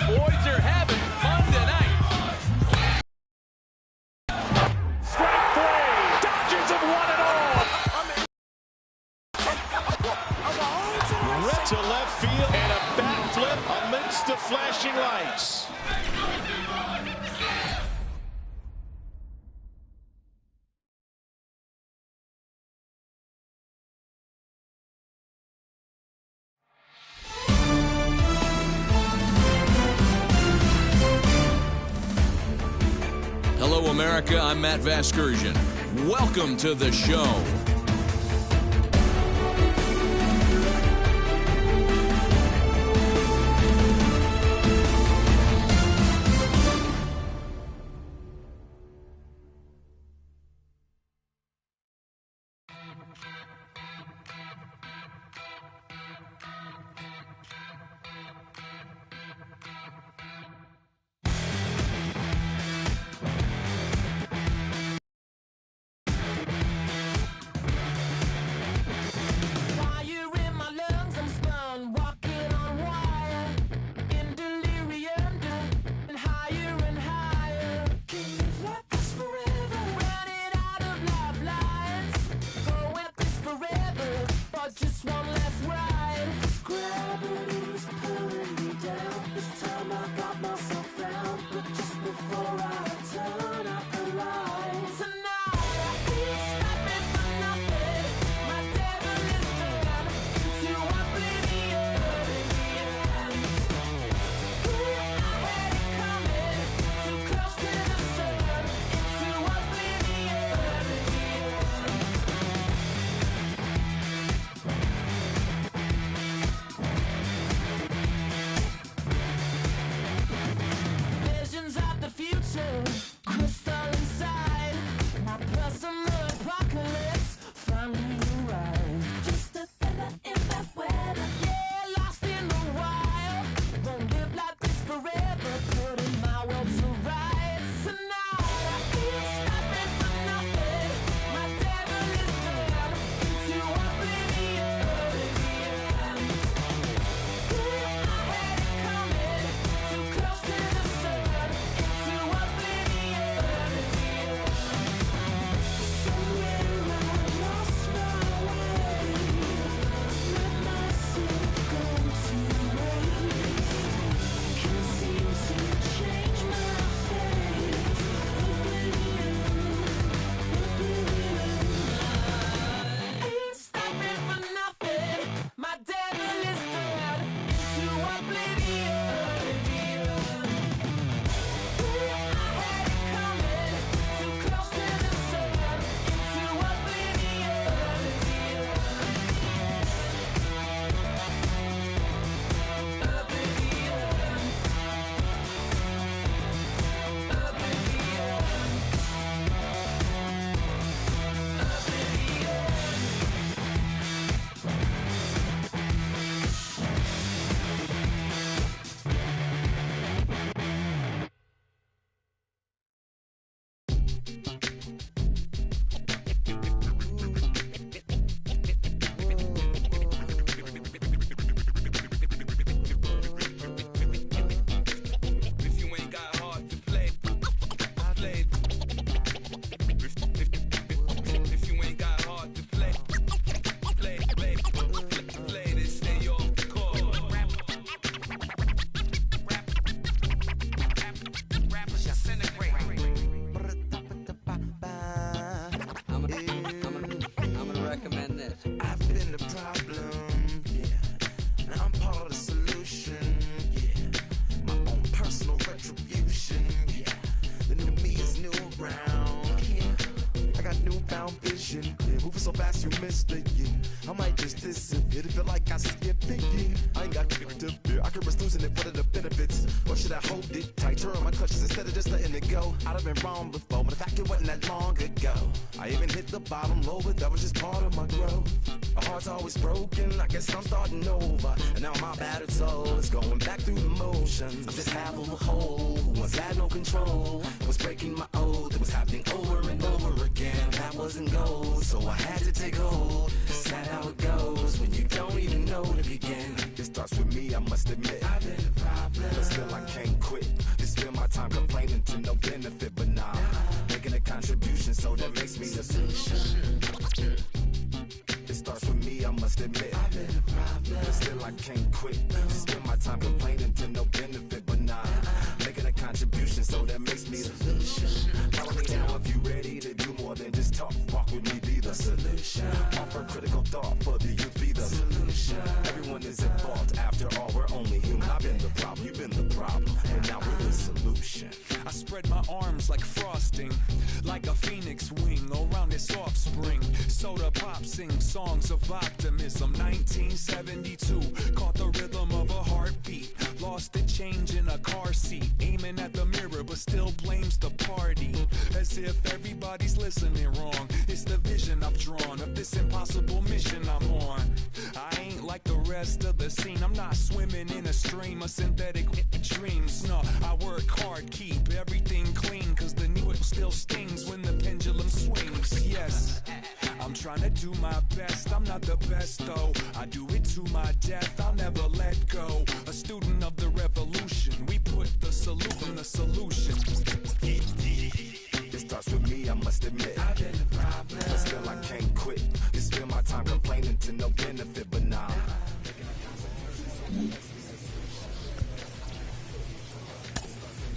boys are having fun tonight. Strike three. Dodgers have won it all. Right to left field and a bat flip amidst the flashing lights. Hello, America. I'm Matt Vasgersian. Welcome to the show. Just one last ride. Gravity's pulling me down. This time I got myself found. But just before I turn out the lights, tonight I feel stopping for nothing. My devil is turned into oblivion. I had it coming, too close to the sun, into oblivion. Visions of the future, crystal inside. My personal apocalypse finally arrived. Just a feather in that weather. Yeah, lost in the wild. Won't live like this forever. Putting my world to rights. Tonight I feel stopping for nothing. My devil is turned into oblivion. I had it coming, too close to the sun, into oblivion. Somewhere I lost my way, let myself go to waste. Can't seem to change my fate. Ain't stopping for nothing. My devil is turned into oblivion. I had it coming, too close to the sun, into oblivion. If you ain't got hard to play, play. If you ain't got hard to play, play this, stay off the court. Rappers disintegrate. I'm gonna recommend this. I've been the problem, yeah. Now I'm part of the solution, yeah. My own personal retribution, yeah. The new me is new around, yeah. I got newfound vision, yeah. Moving so fast you missed it, yeah. I might just disappear to feel like I skipped it, yeah. I ain't got to fear, I could risk losing it. What are the benefits? Or should I hold it tight? Turn my clutches instead of just letting it go. I'd have been wrong before, but the fact it wasn't that long ago. I even hit the bottom low, but that was just part of my growth. My heart's always broken, I guess I'm starting over. And now my battered soul is going back through the motions. I'm just half of a whole who once had no control. I was breaking my oath, it was happening over and over again. That wasn't gold, so I had to take hold. Sad how it goes when you don't even know to begin. It starts with me, I must admit. I've been a problem, but still I can't time complaining to no benefit, but nah. Making a contribution, so that makes me the solution. Follow me now if you ready to do more than just talk. Walk with me, be the solution. Offer critical thought for the youth, be the solution. Everyone is involved, after all, we're only human. I've been the problem, you've been the problem, and now we're the solution. I spread my arms like frosting, like a phoenix wing around its offspring. Soda Pop sing songs of optimism. 1972, caught the rhythm of a heartbeat. Lost the change in a car seat, aiming at the mirror but still blames the party. As if everybody's listening wrong. It's the vision I've drawn of this impossible mission I'm on. I ain't like the rest of the scene. I'm not swimming in a stream of synthetic dreams. No, I work hard, keep everything clean, cause the needle still stings when the pendulum swings. Yes, I'm trying to do my best. I'm not the best though. I do it to my death. I'll never let go. A student of the revolution. We put the salute in the solution. It starts with me, I must admit. I've been the problem, but still I can't quit. You spend my time complaining to no benefit, but nah.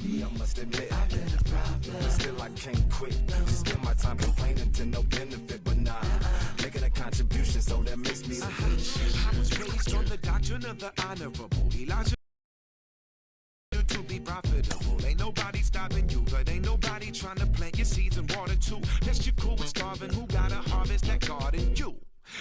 I must admit, I've been the problem, but still I can't quit. You spend my time complaining to no benefit, but nah. Making a contribution, so that makes me the I was raised on the doctrine of the honorable Elijah. To be profitable, ain't nobody stopping you, but ain't nobody trying to plant your seeds and water too. Lest you cool with starving, who gotta harvest that garden? You.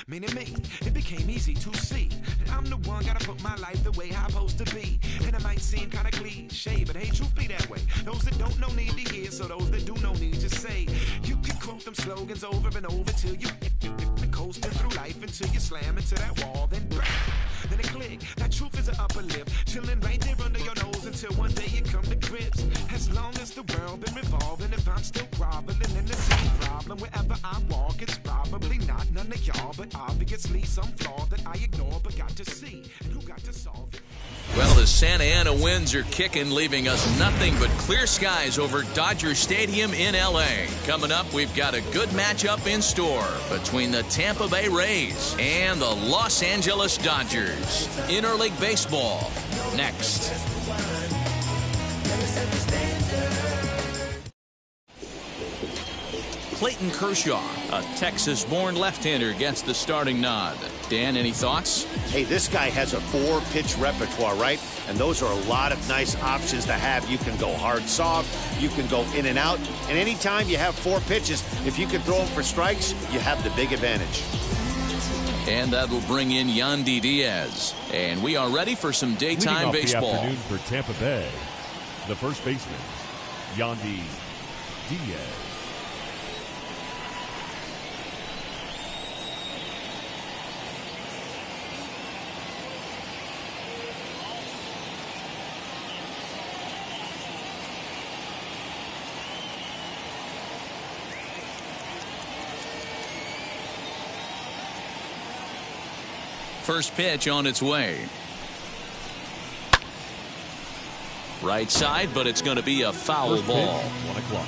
Meaning me, it became easy to see that I'm the one gotta put my life the way I'm supposed to be. And it might seem kinda cliche, but hey, truth be that way. Those that don't know need to hear, so those that do know need to say. You can quote them slogans over and over till you coasting through life until you slam into that wall, then bang, then it click. That truth is an upper lip, chilling right there under your nose until one day you come to grips. As long as the world been revolving, if I'm still groveling in the same problem wherever I walk, it's probably not none of y'all, but obviously some flaw that I ignore but got to see, and who got to solve it. Well, the Santa Ana winds are kicking, leaving us nothing but clear skies over Dodger Stadium in L.A. Coming up, we've got a good matchup in store between the Tampa Bay Rays and the Los Angeles Dodgers. Interleague Baseball, next. Clayton Kershaw, a Texas-born left-hander, gets the starting nod. Dan, any thoughts? Hey, this guy has a 4-pitch repertoire, right? And those are a lot of nice options to have. You can go hard, soft. You can go in and out. And anytime you have 4 pitches, if you can throw them for strikes, you have the big advantage. And that'll bring in Yandy Diaz. And we are ready for some daytime baseball. The afternoon for Tampa Bay, the first baseman, Yandy Diaz. First pitch on its way. Right side, but it's going to be a foul First ball. Pitch, 1 o'clock.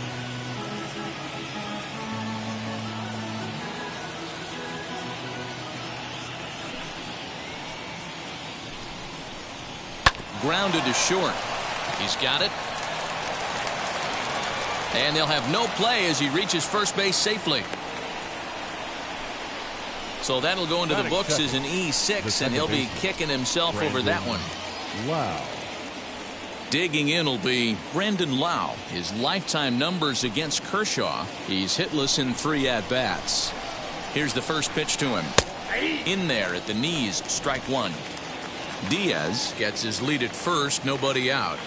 Grounded to short. He's got it. And they'll have no play as he reaches first base safely. So that'll go into the books as an E6, and he'll be kicking himself over that one. Wow. Digging in will be Brandon Lau. His lifetime numbers against Kershaw. He's hitless in 3 at-bats. Here's the first pitch to him. In there at the knees, strike 1. Diaz gets his lead at first, nobody out.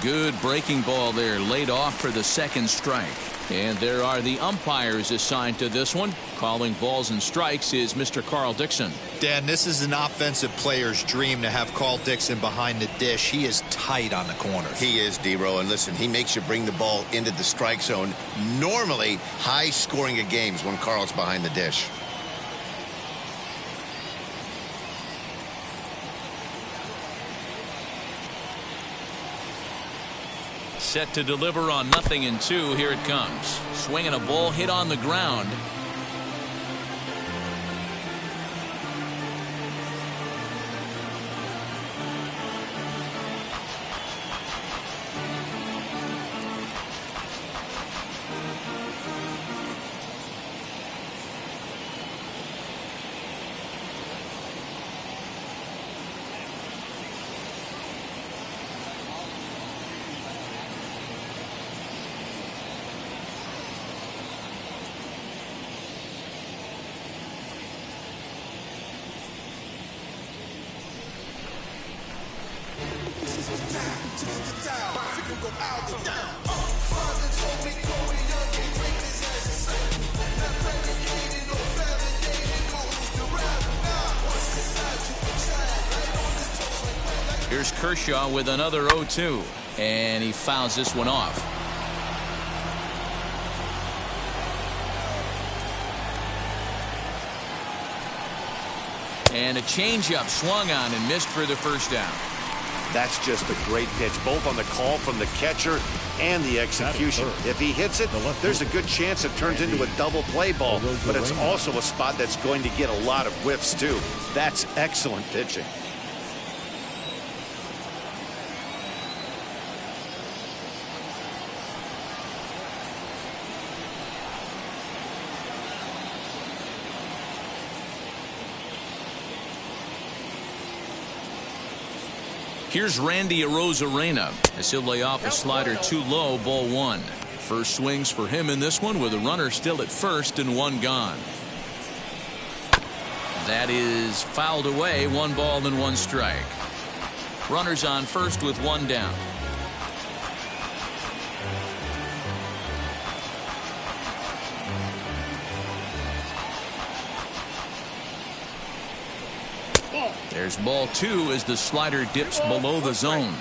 Good breaking ball there, laid off for the second strike. And there are the umpires assigned to this one. Calling balls and strikes is Mr. Carl Dixon. Dan, this is an offensive player's dream to have Carl Dixon behind the dish. He is tight on the corners. He is, D-Row, and listen, he makes you bring the ball into the strike zone. Normally, high scoring of games when Carl's behind the dish. set to deliver on 0-2. Here it comes. Swinging a ball hit on the ground. Here's Kershaw with another 0-2, and he fouls this one off. And a changeup swung on and missed for the first down. That's just a great pitch, both on the call from the catcher and the execution. If he hits it, there's a good chance it turns into a double play ball, but it's also a spot that's going to get a lot of whiffs too. That's excellent pitching. Here's Randy Arozarena as he'll lay off a slider too low, ball one. First swings for him in this one with a runner still at first and one gone. That is fouled away, 1 ball and 1 strike. Runners on first with 1 down. There's ball 2 as the slider dips below the zone.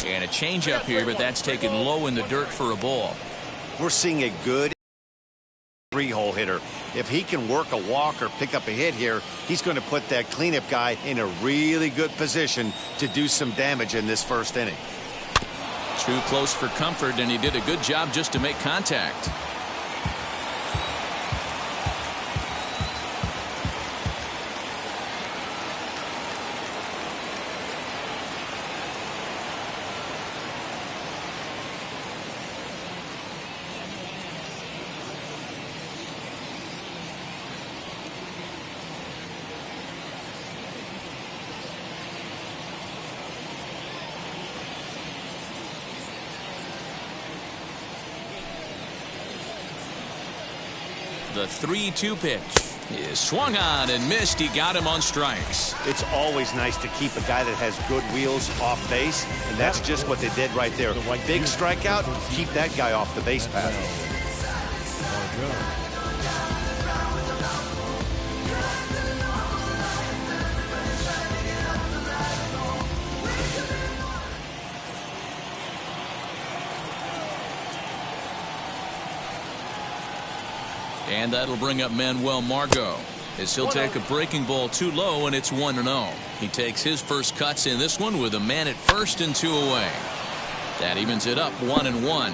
And a changeup here, but that's taken low in the dirt for a ball. We're seeing a good 3-hole hitter. If he can work a walk or pick up a hit here, he's going to put that cleanup guy in a really good position to do some damage in this first inning. Too close for comfort, and he did a good job just to make contact. The 3-2 pitch is swung on and missed. He got him on strikes. It's always nice to keep a guy that has good wheels off base, and that's just what they did right there. Big strikeout, keep that guy off the base path. And that'll bring up Manuel Margot as he'll take a breaking ball too low, and it's 1-0. He takes his first cuts in this one with a man at first and 2 away. That evens it up 1-1.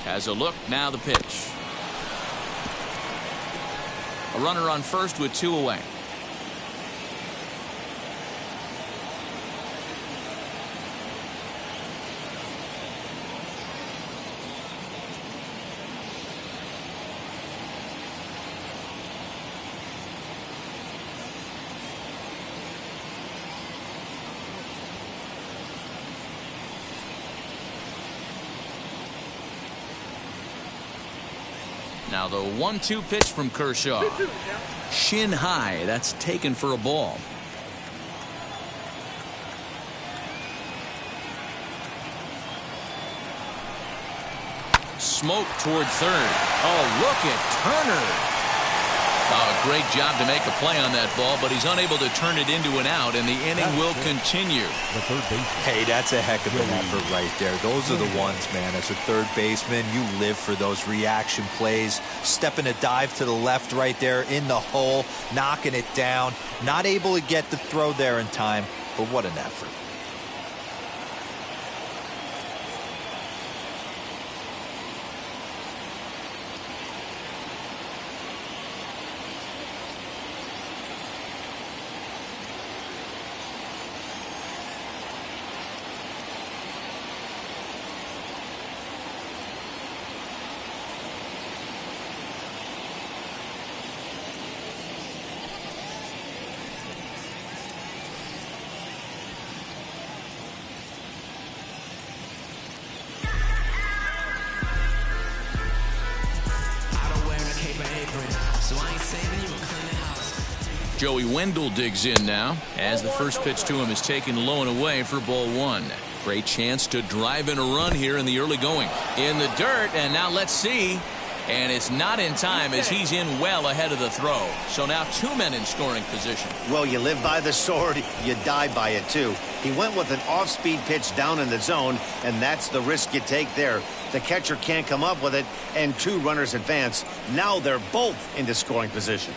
Has a look, now the pitch. A runner on first with 2 away. Now the 1-2 pitch from Kershaw. Shin high. That's taken for a ball. smoke toward third. Oh, look at Turner. Oh, great job to make a play on that ball, but he's unable to turn it into an out, and the inning will continue. The third baseman. Hey, that's a heck of an effort right there. Those are the ones, man. As a third baseman, you live for those reaction plays. Stepping a dive to the left right there in the hole, knocking it down. Not able to get the throw there in time, but what an effort. Joey Wendell digs in now as the first pitch to him is taken low and away for ball one. Great chance to drive in a run here in the early going. In the dirt, and now let's see. And it's not in time as he's in well ahead of the throw. So now two men in scoring position. Well, you live by the sword, you die by it too. He went with an off-speed pitch down in the zone, and that's the risk you take there. The catcher can't come up with it, and two runners advance. Now they're both into scoring position.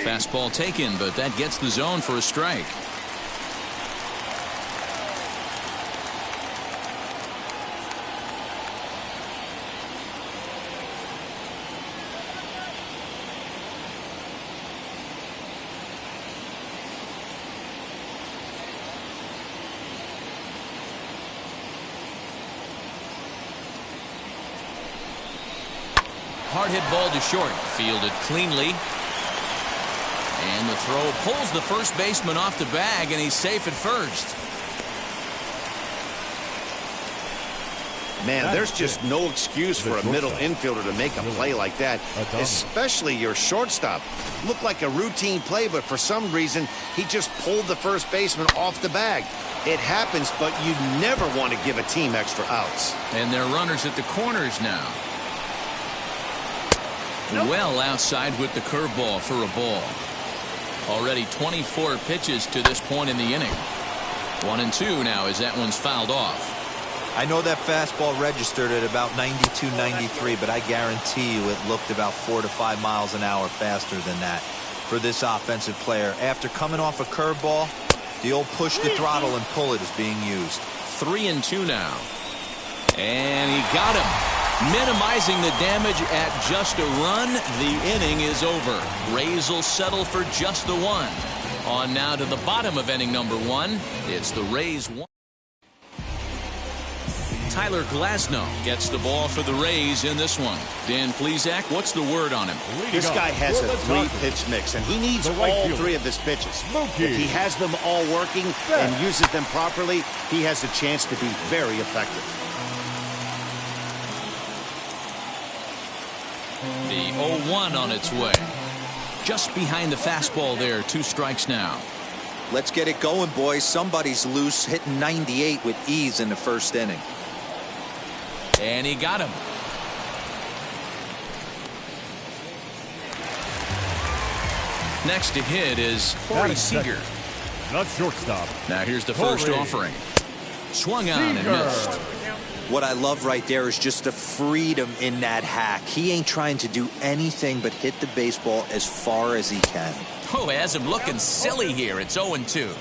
Fastball taken, but that gets the zone for a strike. Hard hit ball to short, fielded cleanly. And the throw pulls the first baseman off the bag, and he's safe at first. Man, there's just no excuse for a middle infielder to make a play like that, especially your shortstop. Looked like a routine play, but for some reason, he just pulled the first baseman off the bag. It happens, but you never want to give a team extra outs. And they're runners at the corners now. Well outside with the curveball for a ball. Already 24 pitches to this point in the inning. 1-2 now as that one's fouled off. I know that fastball registered at about 92, 93, but I guarantee you it looked about 4 to 5 miles an hour faster than that for this offensive player. After coming off a curveball, the old push the throttle and pull it is being used. 3-2 now. And he got him. Minimizing the damage at just a run. The inning is over. Rays will settle for just the one. On now to the bottom of inning number one. It's the Rays 1. Tyler Glasnow gets the ball for the Rays in this one. Dan Plesac, what's the word on him? This guy has a three-pitch mix, and he needs all three of his pitches. If he has them all working and uses them properly, he has a chance to be very effective. The 0-1 on its way. Just behind the fastball there. 2 strikes now. Let's get it going, boys. Somebody's loose, hitting 98 with ease in the first inning. And he got him. Next to hit is Corey Seager. Not shortstop. Now here's the first offering. Swung on and missed. What I love right there is just the freedom in that hack. He ain't trying to do anything but hit the baseball as far as he can. Oh, has him looking silly here. It's 0-2.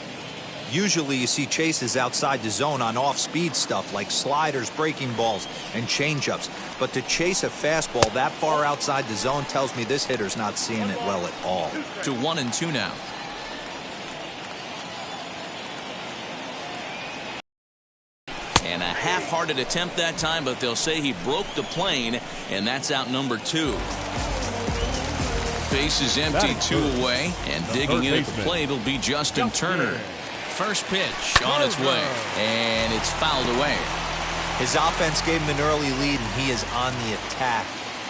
Usually you see chases outside the zone on off-speed stuff like sliders, breaking balls, and changeups. But to chase a fastball that far outside the zone tells me this hitter's not seeing it well at all. To 1-2 now. And a half half-hearted attempt that time, but they'll say he broke the plane, and that's out number 2. Base is empty, 2 away, and digging in at the plate will be Justin Turner. First pitch on its way, and it's fouled away. His offense gave him an early lead, and he is on the attack.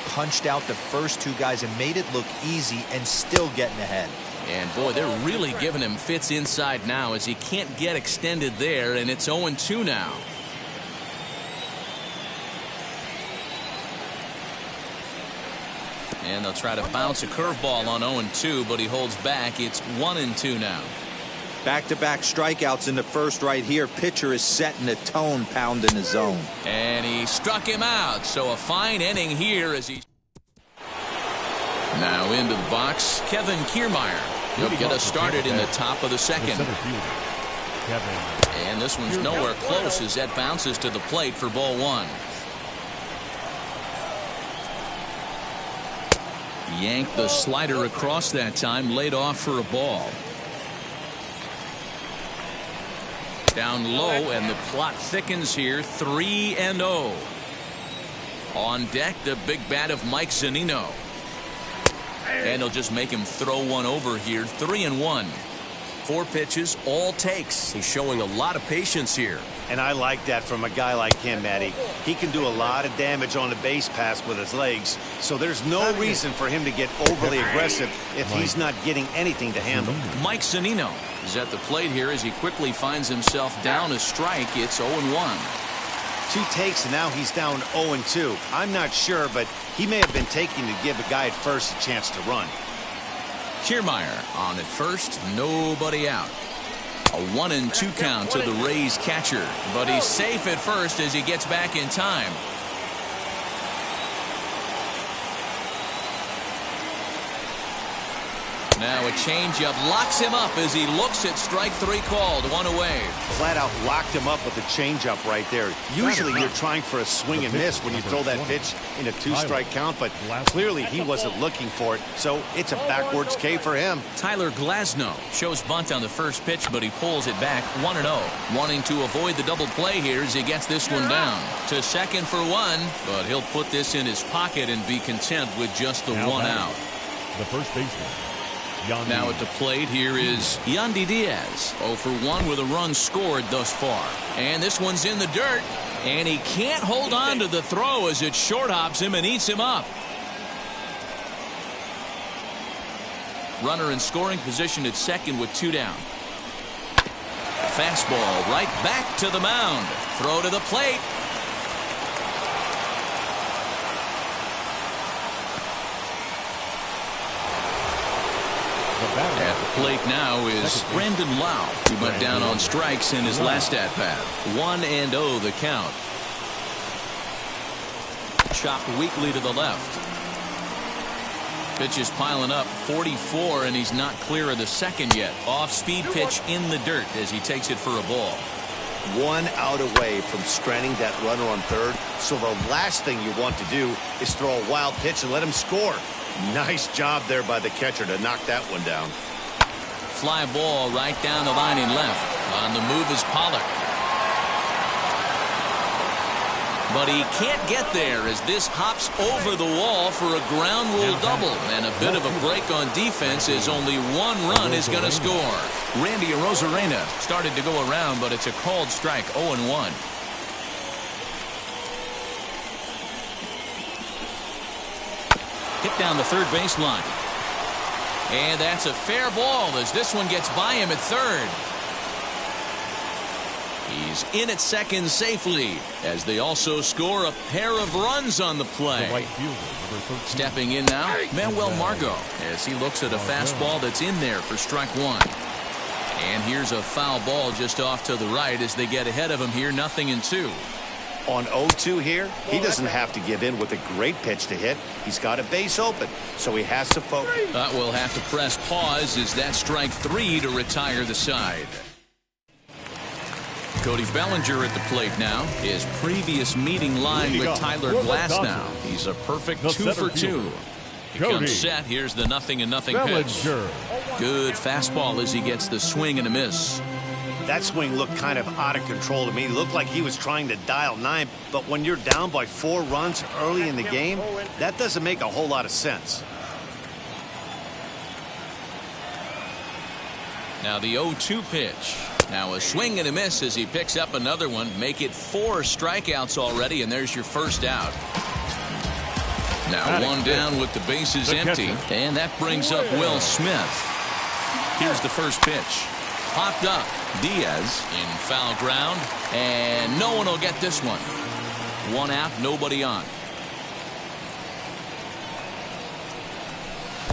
Punched out the first 2 guys and made it look easy, and still getting ahead. And boy, they're really giving him fits inside now as he can't get extended there, and it's 0-2 now. And they'll try to bounce a curveball on 0-2, but he holds back. It's 1-2 now. Back-to-back strikeouts in the first right here. Pitcher is setting the tone, pounding the zone. And he struck him out, so a fine inning here as he... Now into the box, Kevin Kiermaier. He'll get us started in the top of the second. And this one's nowhere close as that bounces to the plate for ball 1. Yanked the slider across that time, laid off for a ball. Down low, and the plot thickens here, 3-0. On deck, the big bat of Mike Zunino. And he'll just make him throw one over here, 3-1. 4 pitches, all takes. He's showing a lot of patience here. And I like that from a guy like him, Matty. He can do a lot of damage on the base pass with his legs, so there's no reason for him to get overly aggressive if he's not getting anything to handle. Mike Zunino is at the plate here as he quickly finds himself down a strike. It's 0-1. 2 takes, and now he's down 0-2. I'm not sure, but he may have been taking to give a guy at first a chance to run. Kiermaier on at first, nobody out. A 1-2 count to the Rays catcher, but he's safe at first as he gets back in time. Now a changeup locks him up as he looks at strike 3 called, 1 away. Flat out locked him up with a changeup right there. Usually you're trying for a swing and miss when you throw that pitch in a 2-strike count, but clearly he wasn't looking for it, so it's a backwards K for him. Tyler Glasnow shows bunt on the first pitch, but he pulls it back 1-0. Wanting to avoid the double play here as he gets this one down. To second for 1, but he'll put this in his pocket and be content with just the 1 out. The first baseman. Now at the plate, here is Yandy Diaz. 0 for 1 with a run scored thus far. And this one's in the dirt. And he can't hold on to the throw as it short hops him and eats him up. Runner in scoring position at second with 2 down. Fastball right back to the mound. Throw to the plate. At the plate now is Brandon Lau, who went down on strikes in his last at-bat. 1-0 the count. Chopped weakly to the left. Pitch is piling up, 44, and he's not clear of the second yet. Off-speed pitch in the dirt as he takes it for a ball. 1 out away from stranding that runner on third, so the last thing you want to do is throw a wild pitch and let him score. Nice job there by the catcher to knock that one down. Fly ball right down the line in left. On the move is Pollock. But he can't get there as this hops over the wall for a ground rule double. And a bit of a break on defense as only 1 run is going to score. Randy Arozarena started to go around, but it's a called strike, 0-1. Hit down the third baseline. And that's a fair ball as this one gets by him at third. He's in at second safely as they also score a pair of runs on the play. Stepping in now, Manuel Margot as he looks at a fastball that's in there for strike 1. And here's a foul ball just off to the right as they get ahead of him here, 0-2. On 0-2 here, he doesn't have to give in with a great pitch to hit. He's got a base open, so he has to focus. We'll have to press pause as that strike 3 to retire the side. Cody Bellinger at the plate now. His previous meeting line with Tyler Glasnow. He's a perfect 2 for 2. He comes set. Here's the 0-0 pitch. Good fastball as he gets the swing and a miss. That swing looked kind of out of control to me. It looked like he was trying to dial 9, but when you're down by 4 runs early in the game, that doesn't make a whole lot of sense. Now the 0-2 pitch. Now a swing and a miss as he picks up another one. Make it 4 strikeouts already, and there's your first out. Now one down with the bases empty, and that brings up Will Smith. Here's the first pitch. Popped up. Diaz in foul ground, and no one will get this one. 1 out, nobody on.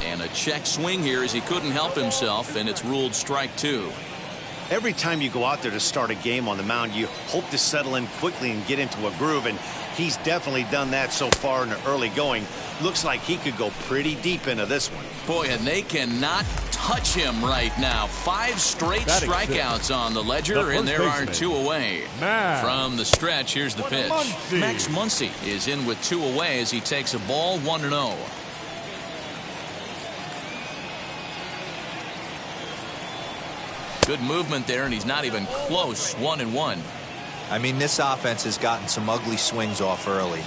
And a check swing here as he couldn't help himself, and it's ruled strike 2. Every time you go out there to start a game on the mound, you hope to settle in quickly and get into a groove, and he's definitely done that so far in the early going. Looks like he could go pretty deep into this one. Boy, and they cannot touch him right now. 5 straight strikeouts on the ledger, and there are 2 away. From the stretch, here's the pitch. Max Muncy is in with 2 away as he takes a ball 1-0. Good movement there, and he's not even close. 1-1. I mean, this offense has gotten some ugly swings off early.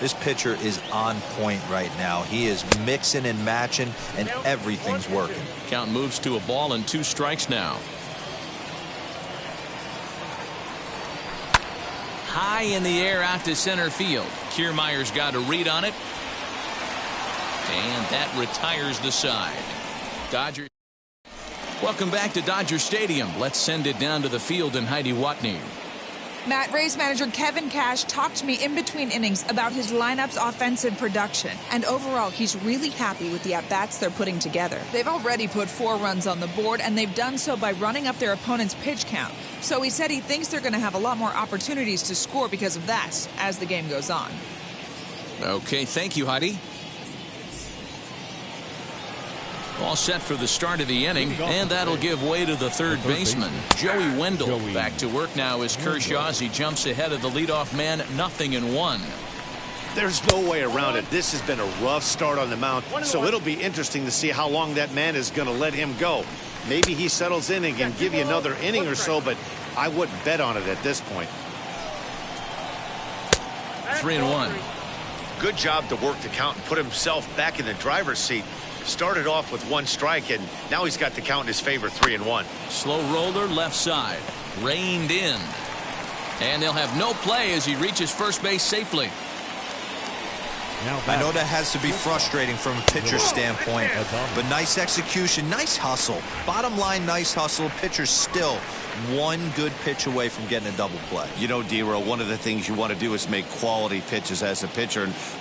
This pitcher is on point right now. He is mixing and matching, and everything's working. Count moves to a ball and 2 strikes now. High in the air out to center field. Kiermaier's got a read on it, and that retires the side. Dodgers. Welcome back to Dodger Stadium. Let's send it down to the field and Heidi Watney. Matt, Rays manager Kevin Cash talked to me in between innings about his lineup's offensive production. And overall, he's really happy with the at-bats they're putting together. They've already put 4 runs on the board, and they've done so by running up their opponent's pitch count. So he said he thinks they're going to have a lot more opportunities to score because of that as the game goes on. Okay, thank you, Heidi. All set for the start of the inning, and that'll give way to the third baseman, Joey Wendell. Back to work now is Kershaw as he jumps ahead of the leadoff man, 0-1. There's no way around it. This has been a rough start on the mound, so it'll be interesting to see how long that man is going to let him go. Maybe he settles in and can give you another inning or so, but I wouldn't bet on it at this point. 3-1. Good job to work the count and put himself back in the driver's seat. Started off with 1 strike, and now he's got the count in his favor, 3-1. Slow roller left side. Reined in. And they'll have no play as he reaches first base safely. I know that has to be frustrating from a pitcher's standpoint, but nice execution, nice hustle. Bottom line, nice hustle. Pitcher's still 1 good pitch away from getting a double play. You know, D-Row, one of the things you want to do is make quality pitches as a pitcher, and